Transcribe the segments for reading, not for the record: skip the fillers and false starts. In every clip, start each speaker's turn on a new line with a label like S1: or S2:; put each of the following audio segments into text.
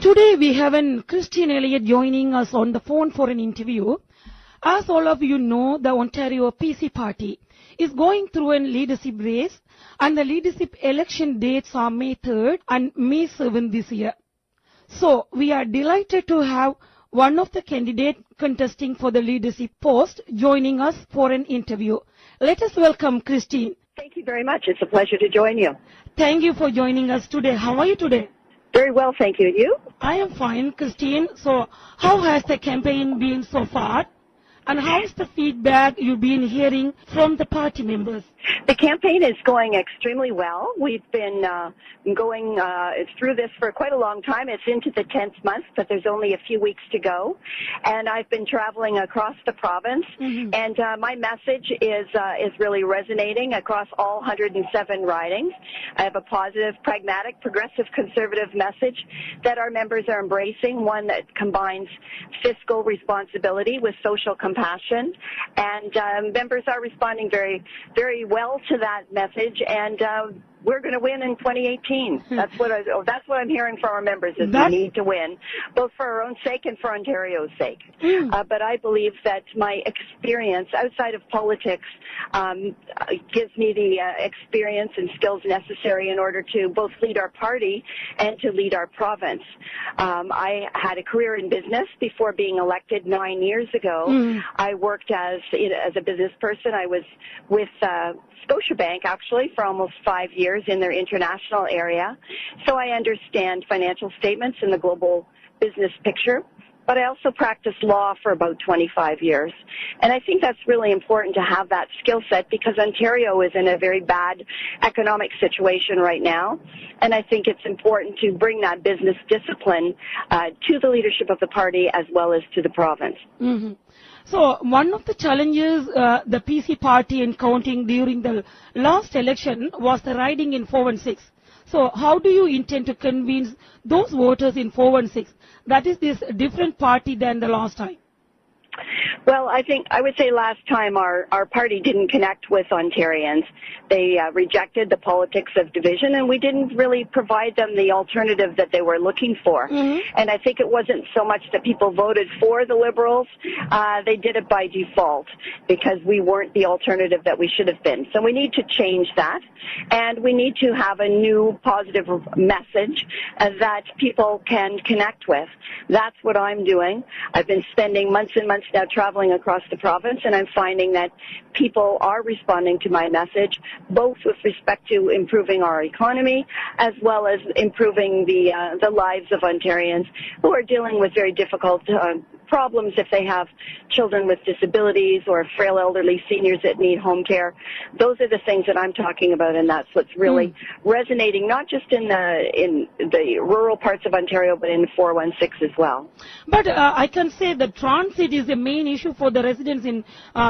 S1: Today we have Christine Elliott joining us on the phone for an interview. As all of you know, the Ontario PC party is going through a leadership race, and the leadership election dates are May 3rd and May 7th this year. So we are delighted to have one of the candidates contesting for the leadership post joining us for an interview. Let us welcome Christine.
S2: Thank you very much. It's a pleasure to join you.
S1: Thank you for joining us today. How are you today?
S2: Very well, thank you. And you?
S1: I am fine, Christine. So how has the campaign been so far? And how is the feedback you've been hearing from the party members?
S2: The campaign is going extremely well. We've been going through this for quite a long time. It's into the 10th month, but there's only a few weeks to go. And I've been traveling across the province, and my message is really resonating across all 107 ridings. I have a positive, pragmatic, progressive, conservative message that our members are embracing, one that combines fiscal responsibility with social compassion. And members are responding very, very well to that message, and we're going to win in 2018. That's what I'm hearing from our members, is we need to win, both for our own sake and for Ontario's sake. But I believe that my experience outside of politics gives me the experience and skills necessary in order to both lead our party and to lead our province. I had a career in business before being elected 9 years ago. I worked as a business person. I was with Scotiabank, actually, for almost 5 years in their international area. So I understand financial statements in the global business picture. But I also practiced law for about 25 years. And I think that's really important to have that skill set, because Ontario is in a very bad economic situation right now. And I think it's important to bring that business discipline to the leadership of the party as well as to the province.
S1: So one of the challenges the PC party encountered during the last election was the riding in 416. So how do you intend to convince those voters in 416 that is this different party than the last time?
S2: Well, I would say last time our party didn't connect with Ontarians. They rejected the politics of division, and we didn't really provide them the alternative that they were looking for. And I think it wasn't so much that people voted for the Liberals. They did it by default because we weren't the alternative that we should have been. So we need to change that, and we need to have a new positive message that people can connect with. That's what I'm doing. I've been spending months and months now traveling across the province, and I'm finding that people are responding to my message, both with respect to improving our economy as well as improving the lives of Ontarians who are dealing with very difficult problems if they have children with disabilities or frail elderly seniors that need home care. Those are the things that I'm talking about, and that's what's really resonating, not just in the rural parts of Ontario, but in 416 as well.
S1: But I can say that transit is the main issue for the residents in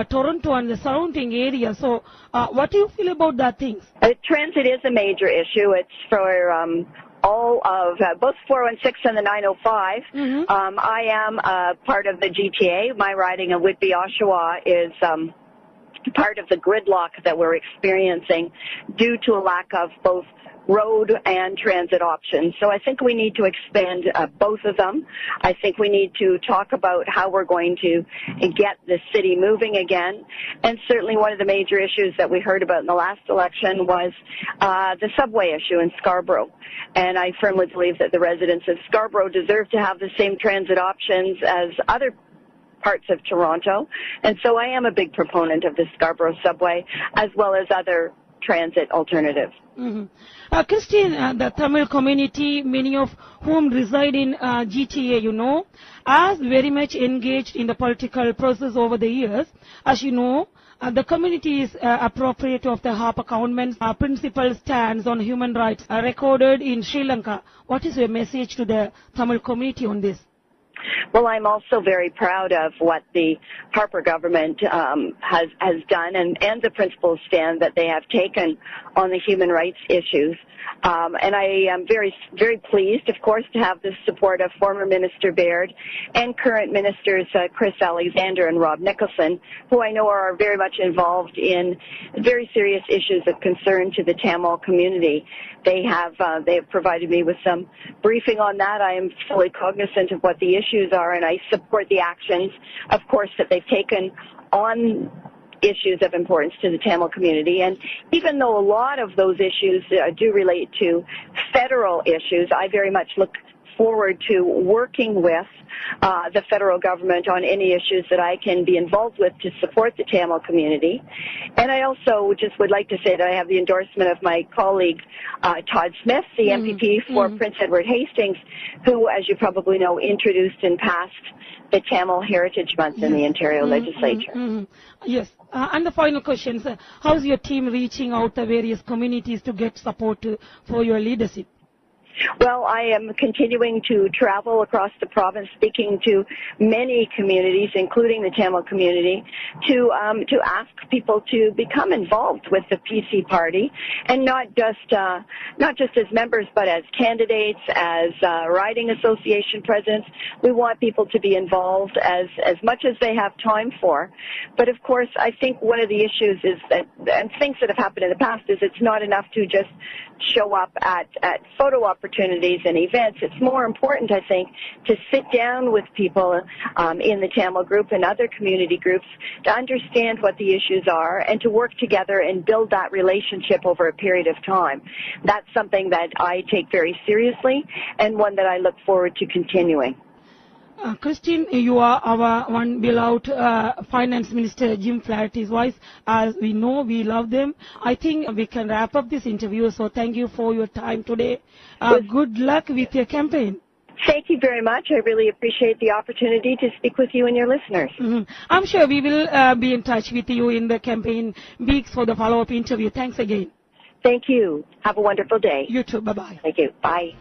S1: Toronto and the surrounding area. So what do you feel about that thing?
S2: Transit is a major issue. It's for all of both 416 and the 905. I am part of the GTA. My riding of Whitby-Oshawa is part of the gridlock that we're experiencing due to a lack of both road and transit options. So I think we need to expand both of them. I think we need to talk about how we're going to get the city moving again. And certainly one of the major issues that we heard about in the last election was the subway issue in Scarborough. And I firmly believe that the residents of Scarborough deserve to have the same transit options as other parts of Toronto. And so I am a big proponent of the Scarborough subway as well as other transit alternatives.
S1: Christine, the Tamil community, many of whom reside in GTA, are very much engaged in the political process over the years. As you know, the community is appropriate of the Harper government's principal stance on human rights recorded in Sri Lanka. What is your message to the Tamil community on this?
S2: Well, I'm also very proud of what the Harper government has done and the principled stand that they have taken on the human rights issues. And I am very, very pleased, of course, to have the support of former Minister Baird and current ministers Chris Alexander and Rob Nicholson, who I know are very much involved in very serious issues of concern to the Tamil community. They have provided me with some briefing on that. I am fully cognizant of what the issues are, and I support the actions, of course, that they've taken on issues of importance to the Tamil community. And even though a lot of those issues do relate to federal issues, I very much look forward to working with the federal government on any issues that I can be involved with to support the Tamil community. And I also just would like to say that I have the endorsement of my colleague Todd Smith, the MPP for Prince Edward Hastings, who, as you probably know, introduced and passed the Tamil Heritage Month in the Ontario legislature.
S1: Yes. And the final question, sir. How's your team reaching out to various communities to get support for your leadership?
S2: Well, I am continuing to travel across the province, speaking to many communities, including the Tamil community, to ask people to become involved with the PC party, and not just as members, but as candidates, as riding association presidents. We want people to be involved as much as they have time for. But of course, I think one of the issues is that, and things that have happened in the past, is it's not enough to just show up at photo opportunities and events. It's more important, I think, to sit down with people in the Tamil group and other community groups to understand what the issues are and to work together and build that relationship over a period of time. That's something that I take very seriously and one that I look forward to continuing.
S1: Christine, you are our one beloved Finance Minister Jim Flaherty's wife. As we know, we love them. I think we can wrap up this interview, so thank you for your time today. Good luck with your campaign.
S2: Thank you very much. I really appreciate the opportunity to speak with you and your listeners.
S1: I'm sure we will be in touch with you in the campaign weeks for the follow-up interview. Thanks again.
S2: Thank you. Have a wonderful day.
S1: You too. Bye-bye.
S2: Thank you. Bye.